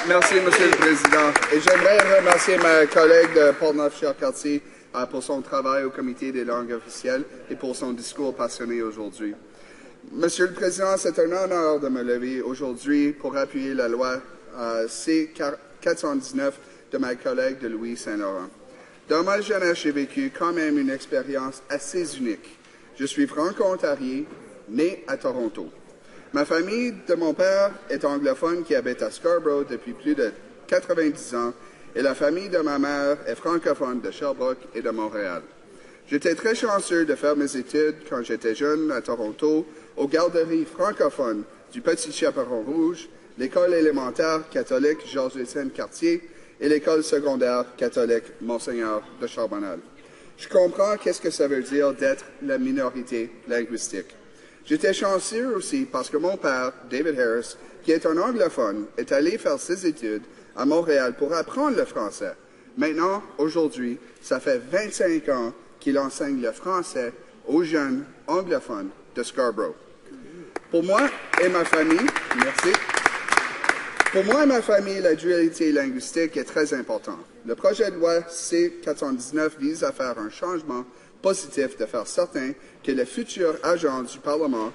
Merci, Monsieur le Président. Et j'aimerais remercier ma collègue de Portneuf-Jacques-Cartier pour son travail au Comité des langues officielles et pour son discours passionné aujourd'hui. Monsieur le Président, c'est un honneur de me lever aujourd'hui pour appuyer la loi C-419 de ma collègue de Louis-Saint-Laurent. Dans ma jeunesse, j'ai vécu quand même une expérience assez unique. Je suis franco-ontarien, né à Toronto. Ma famille de mon père est anglophone qui habite à Scarborough depuis plus de 90 ans et la famille de ma mère est francophone de Sherbrooke et de Montréal. J'étais très chanceux de faire mes études quand j'étais jeune à Toronto aux garderies francophones du Petit Chaperon Rouge, l'école élémentaire catholique Georges-Étienne Cartier et l'école secondaire catholique Monseigneur de Charbonneau. Je comprends qu'est-ce que ça veut dire d'être la minorité linguistique. J'étais chanceux aussi parce que mon père, David Harris, qui est un anglophone, est allé faire ses études à Montréal pour apprendre le français. Maintenant, aujourd'hui, ça fait 25 ans qu'il enseigne le français aux jeunes anglophones de Scarborough. Pour moi et ma famille, la dualité linguistique est très importante. Le projet de loi C-419 vise à faire un changement positif de faire certain que les futurs agents du Parlement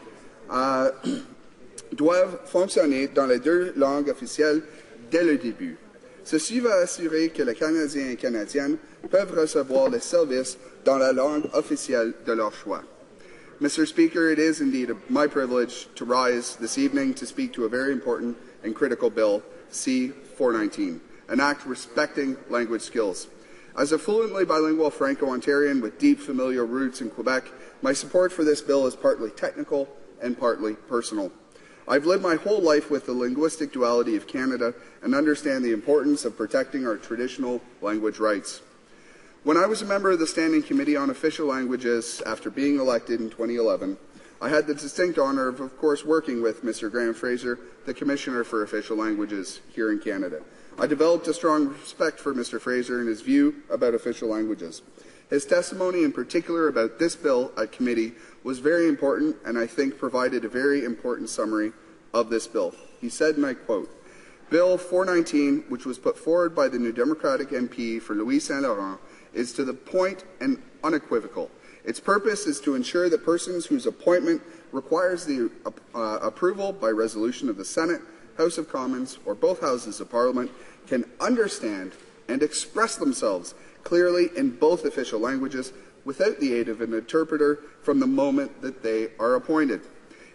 doivent fonctionner dans les deux langues officielles dès le début. Ceci va assurer que les Canadiens et Canadiennes peuvent recevoir les services dans la langue officielle de leur choix. Mr. Speaker, it is indeed my privilege to rise this evening to speak to a very important and critical bill, C-419, an act respecting language skills. As a fluently bilingual Franco-Ontarian with deep familial roots in Quebec, my support for this bill is partly technical and partly personal. I've lived my whole life with the linguistic duality of Canada and understand the importance of protecting our traditional language rights. When I was a member of the Standing Committee on Official Languages after being elected in 2011, I had the distinct honour of course, working with Mr. Graham Fraser, the Commissioner for Official Languages here in Canada. I developed a strong respect for Mr. Fraser and his view about official languages. His testimony in particular about this bill at committee was very important and I think provided a very important summary of this bill. He said, and I quote, "Bill 419, which was put forward by the New Democratic MP for Louis-Saint-Laurent, is to the point and unequivocal. Its purpose is to ensure that persons whose appointment requires the approval by resolution of the Senate, House of Commons, or both Houses of Parliament can understand and express themselves clearly in both official languages without the aid of an interpreter from the moment that they are appointed.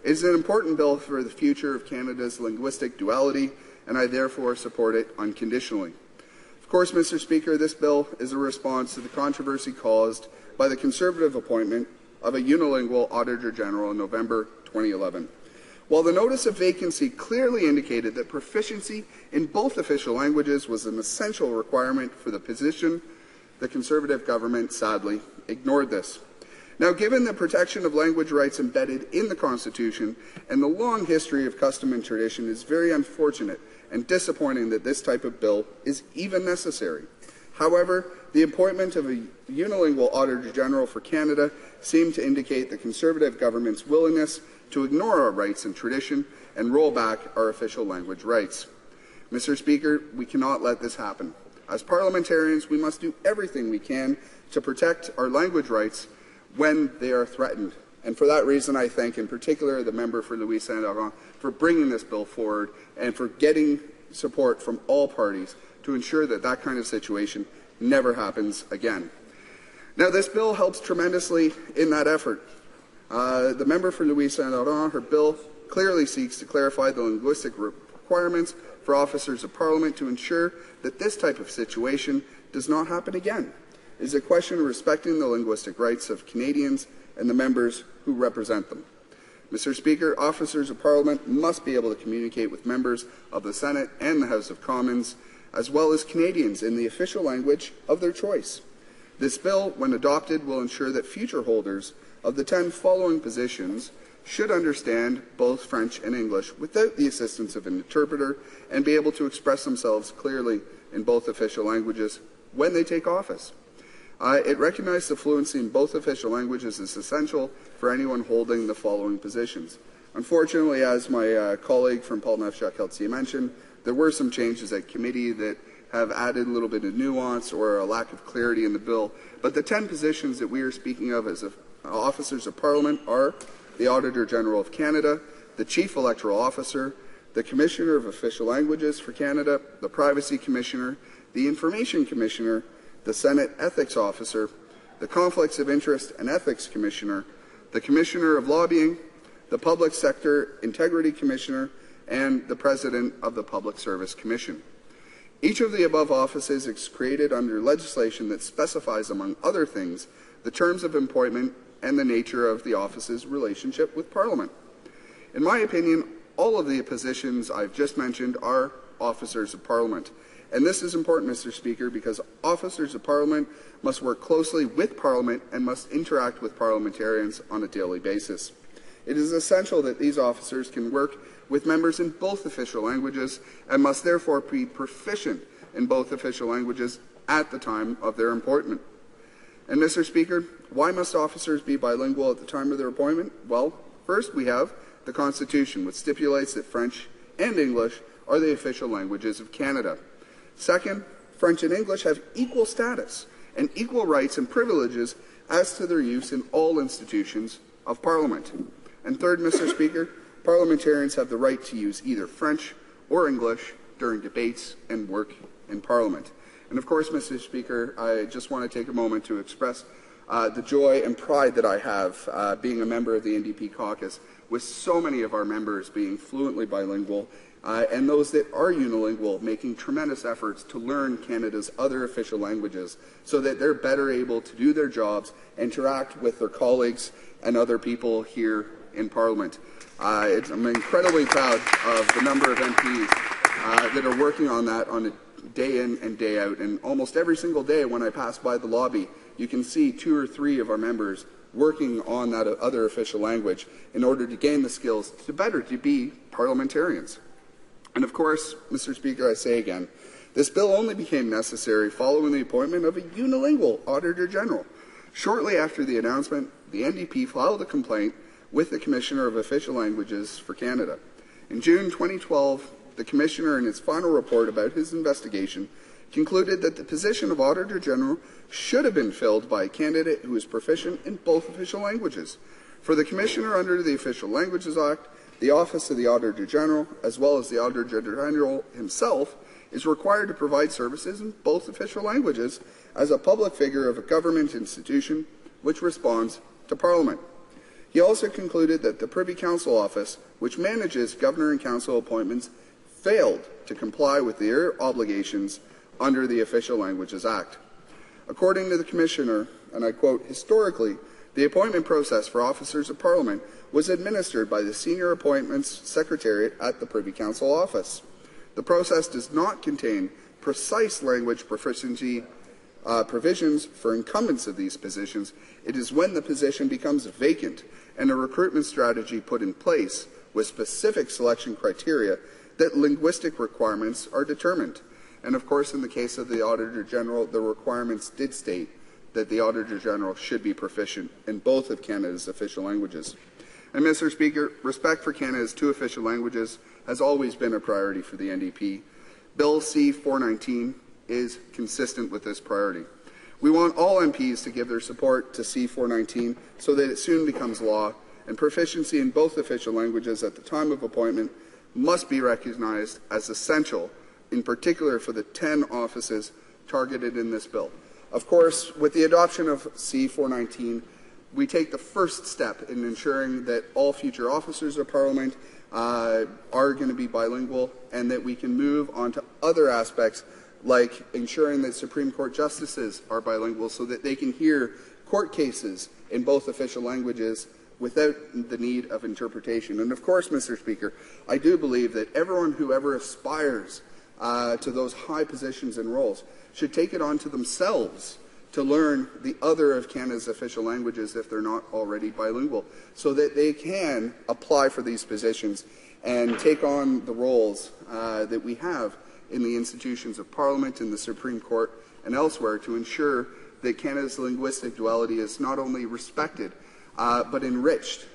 It is an important bill for the future of Canada's linguistic duality, and I therefore support it unconditionally." Of course, Mr. Speaker, this bill is a response to the controversy caused by the Conservative appointment of a unilingual Auditor General in November 2011. While the notice of vacancy clearly indicated that proficiency in both official languages was an essential requirement for the position, the Conservative government sadly ignored this. Now, given the protection of language rights embedded in the Constitution and the long history of custom and tradition, it is very unfortunate and disappointing that this type of bill is even necessary. However, the appointment of a unilingual Auditor General for Canada seemed to indicate the Conservative government's willingness to ignore our rights and tradition and roll back our official language rights. Mr. Speaker, we cannot let this happen. As parliamentarians, we must do everything we can to protect our language rights when they are threatened. And for that reason, I thank in particular the member for Louis-Saint-Laurent for bringing this bill forward and for getting support from all parties to ensure that that kind of situation never happens again. Now, this bill helps tremendously in that effort. The member for Louis-Saint-Laurent, her bill clearly seeks to clarify the linguistic requirements for officers of Parliament to ensure that this type of situation does not happen again. It is a question of respecting the linguistic rights of Canadians and the members who represent them. Mr. Speaker, officers of Parliament must be able to communicate with members of the Senate and the House of Commons, as well as Canadians in the official language of their choice. This bill, when adopted, will ensure that future holders of the 10 following positions should understand both French and English without the assistance of an interpreter and be able to express themselves clearly in both official languages when they take office. It recognized the fluency in both official languages is essential for anyone holding the following positions. Unfortunately, as my colleague from Portneuf-Jacques-Cartier mentioned, there were some changes at committee that have added a little bit of nuance or a lack of clarity in the bill. But the 10 positions that we are speaking of as officers of Parliament are the Auditor General of Canada, the Chief Electoral Officer, the Commissioner of Official Languages for Canada, the Privacy Commissioner, the Information Commissioner, the Senate Ethics Officer, the Conflicts of Interest and Ethics Commissioner, the Commissioner of Lobbying, the Public Sector Integrity Commissioner, and the President of the Public Service Commission. Each of the above offices is created under legislation that specifies, among other things, the terms of appointment and the nature of the office's relationship with Parliament. In my opinion, all of the positions I've just mentioned are officers of Parliament. And this is important, Mr. Speaker, because officers of Parliament must work closely with Parliament and must interact with parliamentarians on a daily basis. It is essential that these officers can work with members in both official languages and must therefore be proficient in both official languages at the time of their appointment. And, Mr. Speaker, why must officers be bilingual at the time of their appointment? Well, first we have the Constitution, which stipulates that French and English are the official languages of Canada. Second, French and English have equal status and equal rights and privileges as to their use in all institutions of Parliament. And third, Mr. Speaker, parliamentarians have the right to use either French or English during debates and work in Parliament. And of course, Mr. Speaker, I just want to take a moment to express the joy and pride that I have being a member of the NDP caucus, with so many of our members being fluently bilingual and those that are unilingual making tremendous efforts to learn Canada's other official languages so that they're better able to do their jobs, interact with their colleagues and other people here in Parliament. I'm incredibly proud of the number of MPs that are working on that on a day in and day out. And almost every single day when I pass by the lobby, you can see 2 or 3 of our members working on that other official language in order to gain the skills to be parliamentarians. And of course, Mr. Speaker, I say again, this bill only became necessary following the appointment of a unilingual Auditor General. Shortly after the announcement, the NDP filed a complaint with the Commissioner of Official Languages for Canada. In June 2012, the Commissioner, in his final report about his investigation, concluded that the position of Auditor General should have been filled by a candidate who is proficient in both official languages. For the Commissioner under the Official Languages Act, the Office of the Auditor General, as well as the Auditor General himself, is required to provide services in both official languages as a public figure of a government institution which responds to Parliament. He also concluded that the Privy Council Office, which manages Governor and Council appointments, failed to comply with their obligations under the Official Languages Act. According to the Commissioner, and I quote, "Historically, the appointment process for officers of Parliament was administered by the Senior Appointments Secretariat at the Privy Council Office. The process does not contain precise language proficiency provisions for incumbents of these positions. It is when the position becomes vacant and a recruitment strategy put in place with specific selection criteria that linguistic requirements are determined." And of course, in the case of the Auditor General, the requirements did state that the Auditor General should be proficient in both of Canada's official languages. And Mr. Speaker, respect for Canada's 2 official languages has always been a priority for the NDP. Bill C-419 is consistent with this priority. We want all MPs to give their support to C-419 so that it soon becomes law, and proficiency in both official languages at the time of appointment must be recognized as essential, in particular for the 10 offices targeted in this bill. Of course, with the adoption of C-419, we take the first step in ensuring that all future officers of Parliament are going to be bilingual, and that we can move on to other aspects like ensuring that Supreme Court justices are bilingual so that they can hear court cases in both official languages without the need of interpretation. And of course, Mr. Speaker, I do believe that everyone who ever aspires to those high positions and roles should take it on to themselves to learn the other of Canada's official languages if they're not already bilingual, so that they can apply for these positions and take on the roles that we have in the institutions of Parliament, in the Supreme Court, and elsewhere to ensure that Canada's linguistic duality is not only respected, but enriched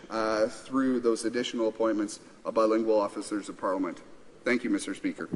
through those additional appointments of bilingual officers of Parliament. Thank you, Mr. Speaker.